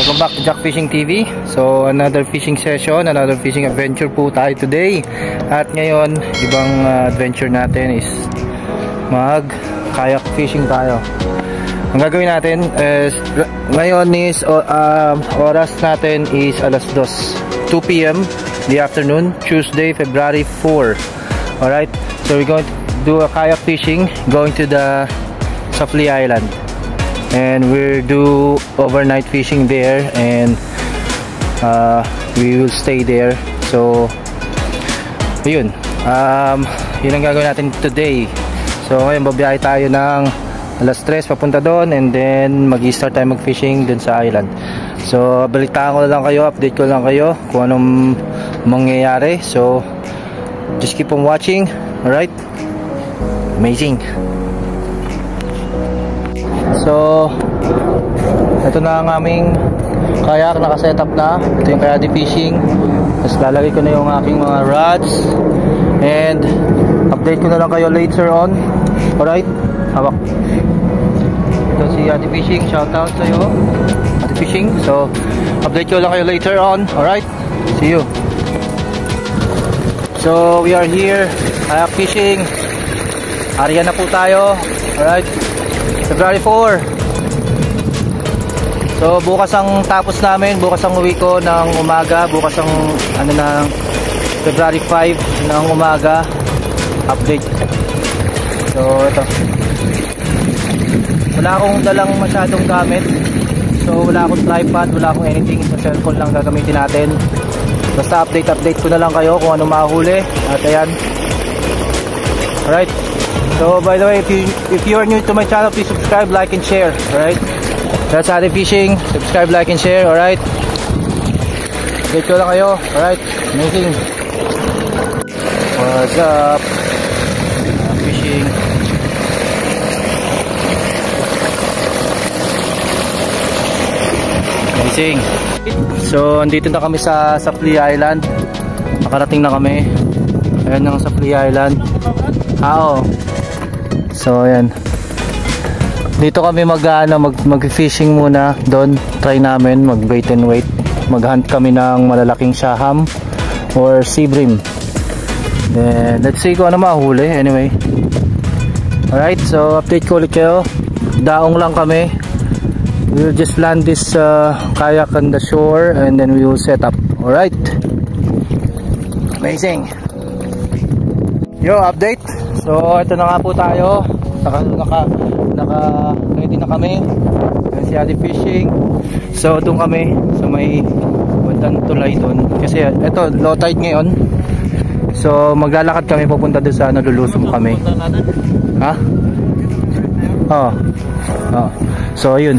Welcome back to Jack Fishing TV. So another fishing session, another fishing adventure po tayo today. At ngayon, ibang adventure natin is mag kayak fishing tayo. Ang gagawin natin is ngayon is oras natin is alas 2 p.m. the afternoon, Tuesday, February 4. Alright, so we're going to do a kayak fishing going to the Safli Island. And we'll do overnight fishing there, and we will stay there. So yun, yun ang gagawin natin today. So ngayon babiyahe tayo ng alas 3 papunta doon, and then mag-start tayo mag-fishing dun sa island. So balitaan ko lang kayo, update ko lang kayo kung anong mangyayari. So just keep on watching. Alright, amazing. So ito na ang aming kayak, nakasetup na. Ito yung kayak fishing. Tapos lalagay ko na yung aking mga rods, and update ko na lang kayo later on. Alright, hawak. Ito si Ate Fishing, shout out sa iyo Ate Fishing. So update ko lang kayo later on. Alright, see you. So we are here kayak fishing. Area na po tayo. Alright, February 4. So bukas ang tapos namin, bukas ang uwi ko ng umaga, bukas ang February 5 ng umaga. Update. So ito, wala akong dalang masyadong gamit. So wala akong tripod, wala akong anything. Sa cellphone lang gagamitin natin. Basta update ko na lang kayo kung ano mahuli. At ayan. Alright, so by the way, if you are new to my channel, please subscribe, like, and share. Alright, that's Ate Fishing. Subscribe, like, and share. Alright, update ko lang kayo. Alright, amazing. What's up, fishing. Amazing. So andito na kami sa Safli Island. Nakarating na kami. Ayan ang Safli Island. So ayan, dito kami mag-fishing muna. Doon try namin mag bait and wait, mag-hunt kami ng malalaking shaham or sea bream. Then let's see kung ano mahuli. Anyway, alright, so update ko ulit kayo. Daong lang kami. We'll just land this kayak on the shore, and then we will set up. Alright, amazing. Yo, update. So ito na nga po tayo. Naka-ready na kami. Si Ate Fishing. So doon kami sa may bandang tulay doon. Kasi ito low tide ngayon. So maglalakad kami papunta doon sa lulusong kami. Ha? Oh. So yun.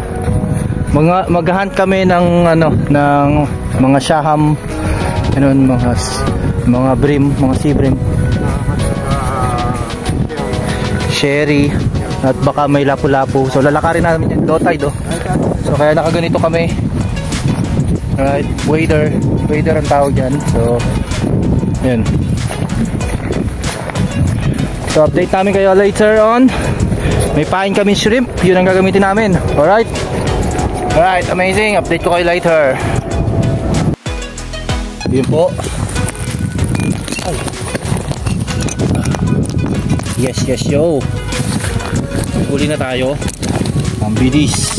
Mag-hunt kami ng ng mga shaham, mga bream, mga sea bream, sherry, at baka may lapu-lapu. So lalakarin namin yung low tide. So kaya nakaganito kami. Right, wader ang tawag dyan. So yun. So update namin kayo later on. May pain kami shrimp, yun ang gagamitin namin. Alright, amazing. Update ko kayo later. Yun po. Yes, yo. Huli na tayo. Ang bilis.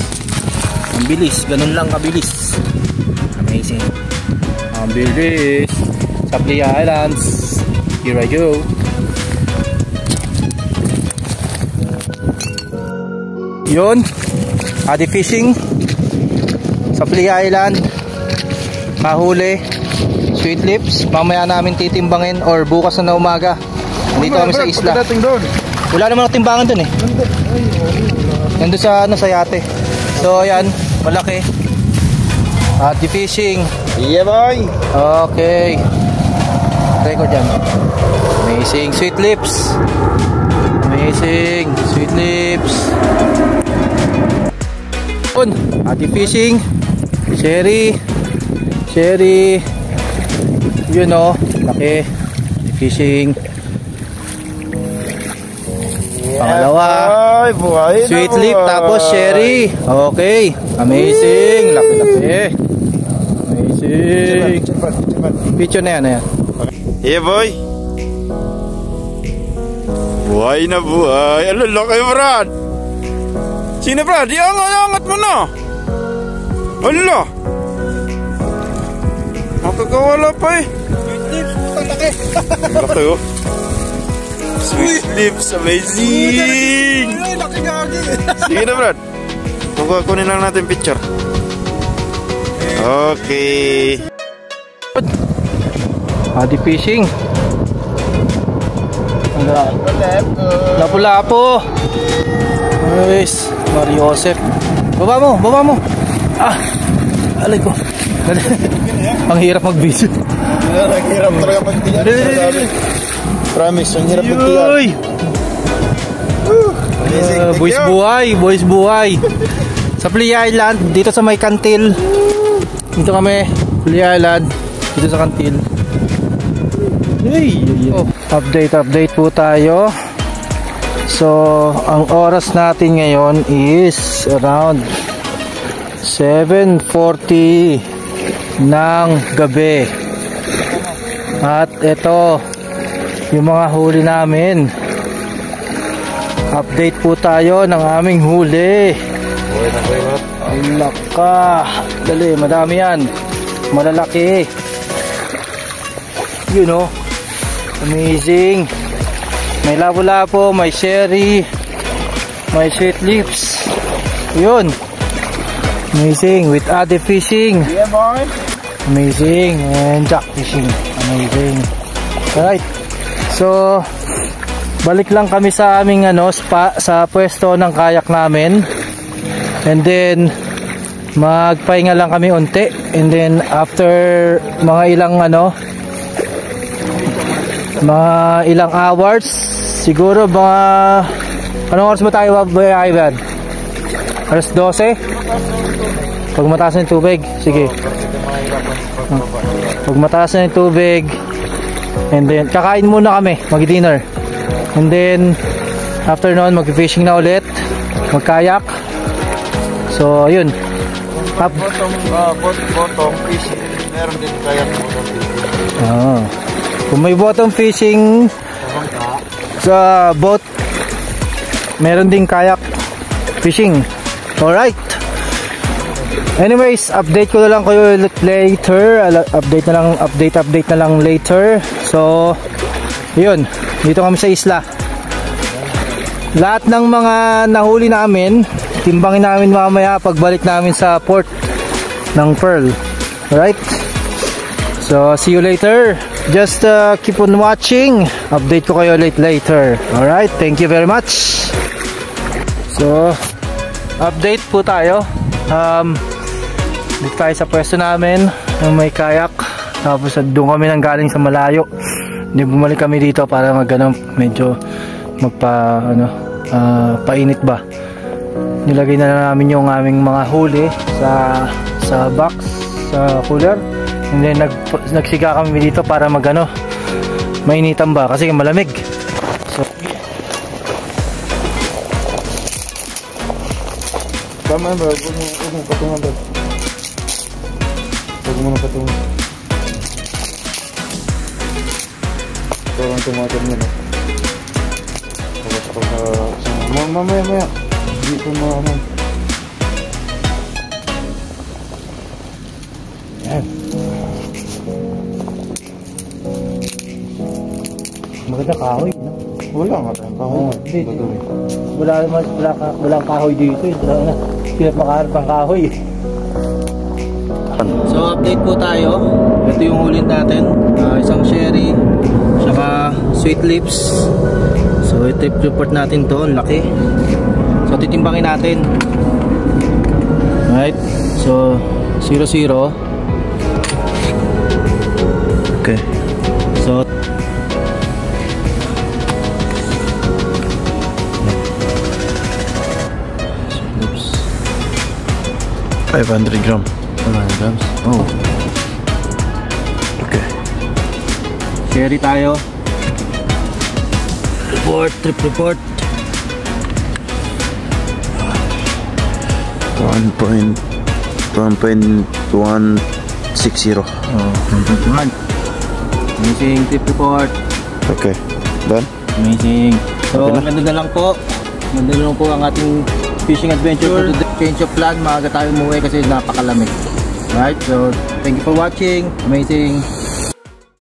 Ganun lang kabilis. Amazing. Ang bilis. Safli Islands. Here I go. Yun, Ate Fishing, Safli Island. Mahuli sweet lips. Mamaya namin titimbangin, or bukas na umaga. Dito kami sa isla. Wala naman timbangan dun eh. Nandun sa yate. So ayan, malaki. Ate Fishing. Yeah boy. Okay, try ko dyan. Amazing sweet lips. Ate Fishing, Sherry, yun o, laki. Ate Fishing. Pangalawa, sweet lip, tapos sherry. Okay, amazing. Laki-laki. Okay. Amazing. Picture na yan, na yan. Yeah, boy. Buhay na buhay. Ano, laki, Brad. Sino, Brad? Iangat mo na. Hala. Makakawala pa eh. Laki, oh. Sweet lips. Amazing. Sige na, Brad. Kunin lang natin picture. Okay. Adi fishing. Lapu-lapu. Guys, Mario Joseph. Baba mo. Ah, alay ko. Ang hirap mag-visit. Ang hirap talaga mag-visit. Promise, ang hirap mag-visit. Boys buhay. Sa Playa Island, dito sa may kantil. Dito kami, Playa Island. Dito sa kantil. Update po tayo. So, ang oras natin ngayon is around 7:40 ng gabi. At ito yung mga huli namin. Update po tayo ng aming huli. Laka. Dali, madami yan. Malalaki. You know, amazing. May lapu-lapu, may sherry, may sweet lips. Yun. Amazing. With Ade fishing. Yeah, boy. Amazing. And jack fishing. Amazing. Alright. So, balik lang kami sa aming spa, sa pwesto ng kayak namin. And then magpahinga lang kami unti. And then after mga ilang hours, siguro mga anong oras ba tayo Ivan? Alas 12? Pag mataas na yung tubig, sige. Pag mataas na yung tubig, and then kakain muna kami, mag-dinner. And then after noon, mag-fishing na ulit, mag-kayak. So ayun. Bottom fishing. Meron din kayak bottom fishing. Kung may bottom fishing sa boat, meron ding kayak fishing. Alright. Anyways, update ko na lang kayo later. Update na lang later. So, yun. Dito kami sa isla. Lahat ng mga nahuli namin, timbangin namin mamaya pagbalik namin sa port ng Pearl. Alright. So, see you later. Just keep on watching. Update ko kayo later. Alright, thank you very much. So, update po tayo. Dito tayo sa pwesto namin ng may kayak. Tapos doon kami nang galing sa malayo. Hindi bumalik kami dito para medyo painit ba. Nilagay na namin yung aming mga huli sa box, sa cooler. And then nagsiga kami dito para mainitan ba kasi malamig. So tama ba? Huwag mo patungan ba? Huwag mo na patungan. Parang tumatal niya na. Mamaya. Dito mo naman. Yan. Maganda kahoy, no? Wala nga tayong kahoy. Walang kahoy dito. Hirap makaharap ang kahoy. So update po tayo. Ito yung huli natin. Isang sherry, saka sweet lips. So ito yung report natin to. Laki. So titimbangin natin. Right. So 0-0. Okay. So 500 gram. 500 grams. Oh. Okay. Sherry tayo. Trip report. 1.1 2160. Oh, 1.1. Amazing trip report. Okay, done? Amazing. So, Okay na. ganda na lang po. Ganda na lang po ang ating fishing adventure for today. Change of plan, maaga tayo umuwi kasi napakalamig. Alright, so thank you for watching. Amazing.